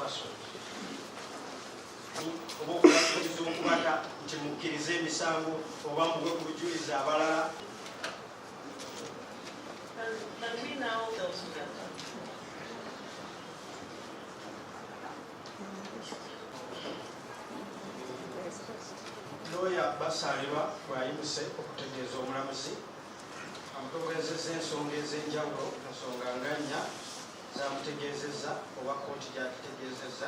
Faso oba okubakkiriza okubata nti mukkirize emisango oba muwe ku bujulizi abalala. Lawyer basalibwa bw'ayimise okutegeeza omulamuzi amutegeezezza ensonga ez'enjawulo, ensonga nga nnya z'amutegeezezza oba kkooti gy'atutegeezezza.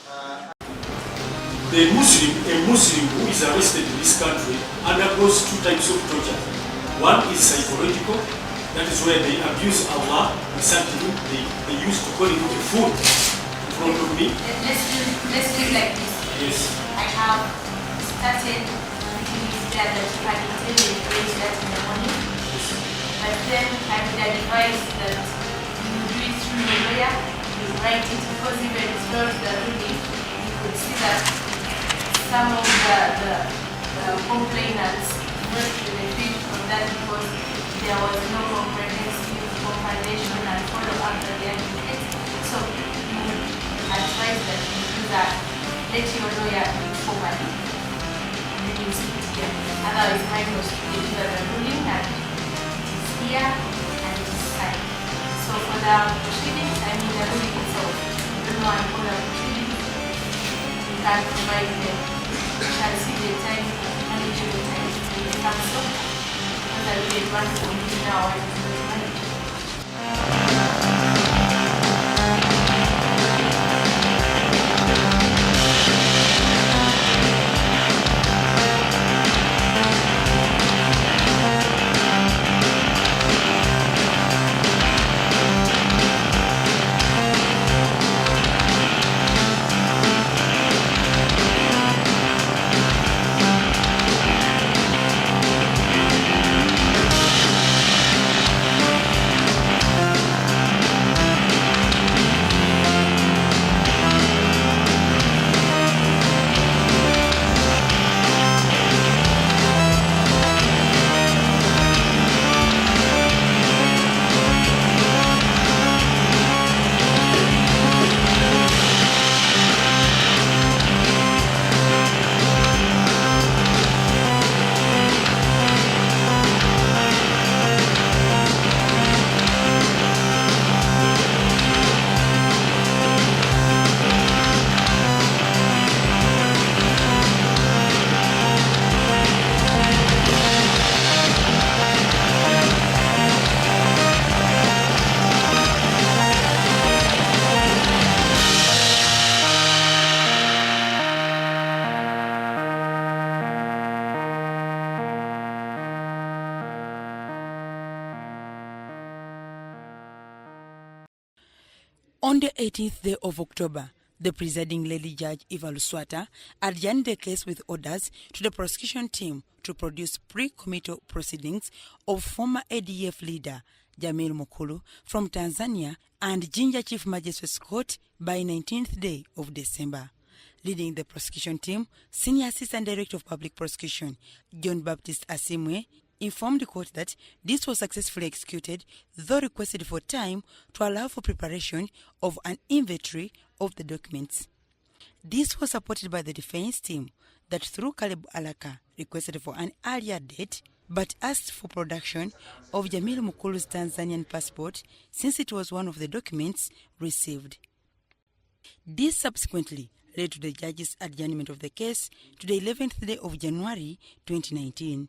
A Muslim who is arrested in this country undergoes two types of torture. One is psychological, that is where they abuse Allah, they used to call it a fool in front of me. Let's do it like this. Yes. I have started thinking that you had intended to raise that in the morning, but then I would advise that you do it through your lawyer, you write it, because even it's not the ruling, you could see that some of the complainants not benefit from that because there was no comprehensive compilation and follow-up that they had to get. So you would advise that you do that. Let your lawyer do it formally. And then you speak here. Otherwise, mine was to deliver the ruling and it is here and it is signed. So for the proceedings, I mean the ruling itself, you don't know and follow the proceedings, you can provide them. You can see the time, manageable time to the council, because I will advance on you now and to the manager. On the 18th day of October, the presiding lady judge Eva Luswata adjourned the case with orders to the prosecution team to produce pre-committal proceedings of former ADF leader Jamiru Mukulu from Tanzania and Jinja Chief Magistrate's Court by 19th day of December. Leading the prosecution team, Senior Assistant Director of Public Prosecution John Baptist Asimwe informed the court that this was successfully executed, though requested for time to allow for preparation of an inventory of the documents. This was supported by the defense team that through Caleb Alaka requested for an earlier date but asked for production of Jamiru Mukulu's Tanzanian passport since it was one of the documents received. This subsequently led to the judge's adjournment of the case to the 11th day of January 2019.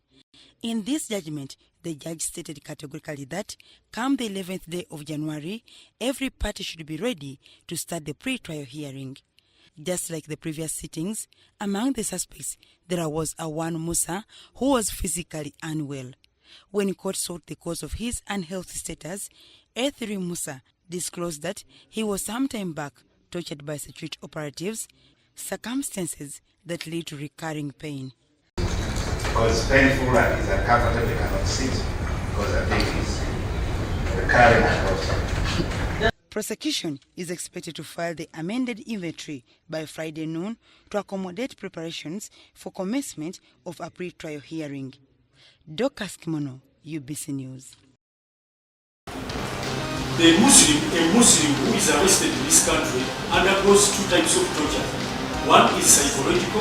In this judgment, the judge stated categorically that come the 11th day of January, every party should be ready to start the pre-trial hearing. Just like the previous sittings, among the suspects, there was Awan Musa, who was physically unwell. When court sought the cause of his unhealthy status, A3 Musa disclosed that he was some time back tortured by security operatives, circumstances that lead to recurring pain. Because painful and is uncomfortable, they cannot sit because I think it's recurring and also. Prosecution is expected to file the amended inventory by Friday noon to accommodate preparations for commencement of a pre-trial hearing. Dorcas Kimono, UBC News. a Muslim who is arrested in this country undergoes two types of torture. One is psychological,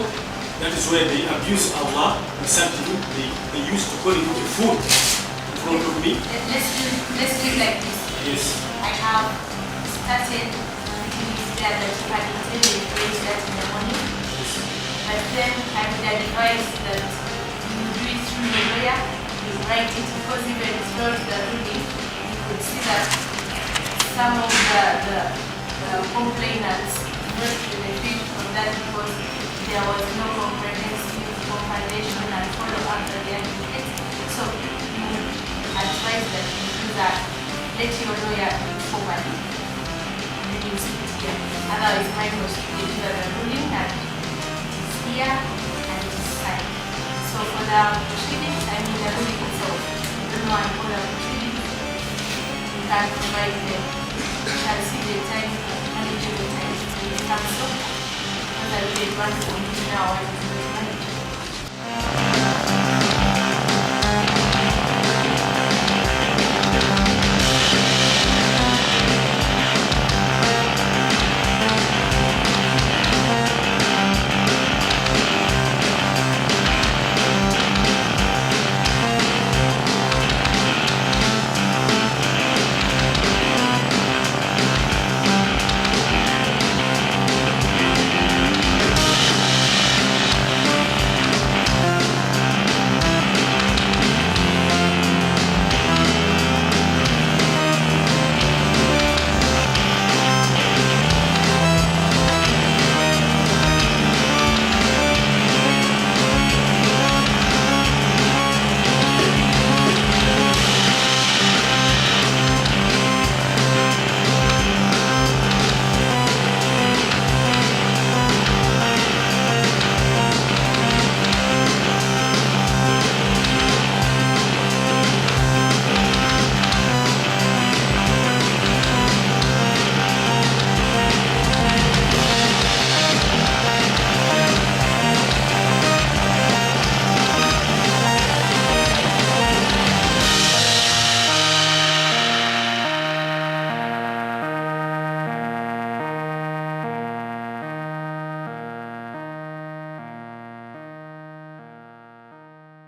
that is where they abuse Allah, they used to call it a fool in front of me. Let's do it like this. Yes. I have started thinking that you had intended to raise that in the morning, but then I would advise that you do it through the lawyer, you write it, because even throughout the ruling, you could see that some of the complainants did not benefit from that because there was no comprehensive compilation and follow-up that they had. So you would advise that you do that. Let your lawyer do it formally, and then you speak here. Otherwise, mine was to deliver the ruling, and it is here and it is signed. So for the proceedings, I mean the ruling itself, you don't know and for the proceedings, you can provide them. You shall see the time, manageable time, to the council, because I will advance on you now.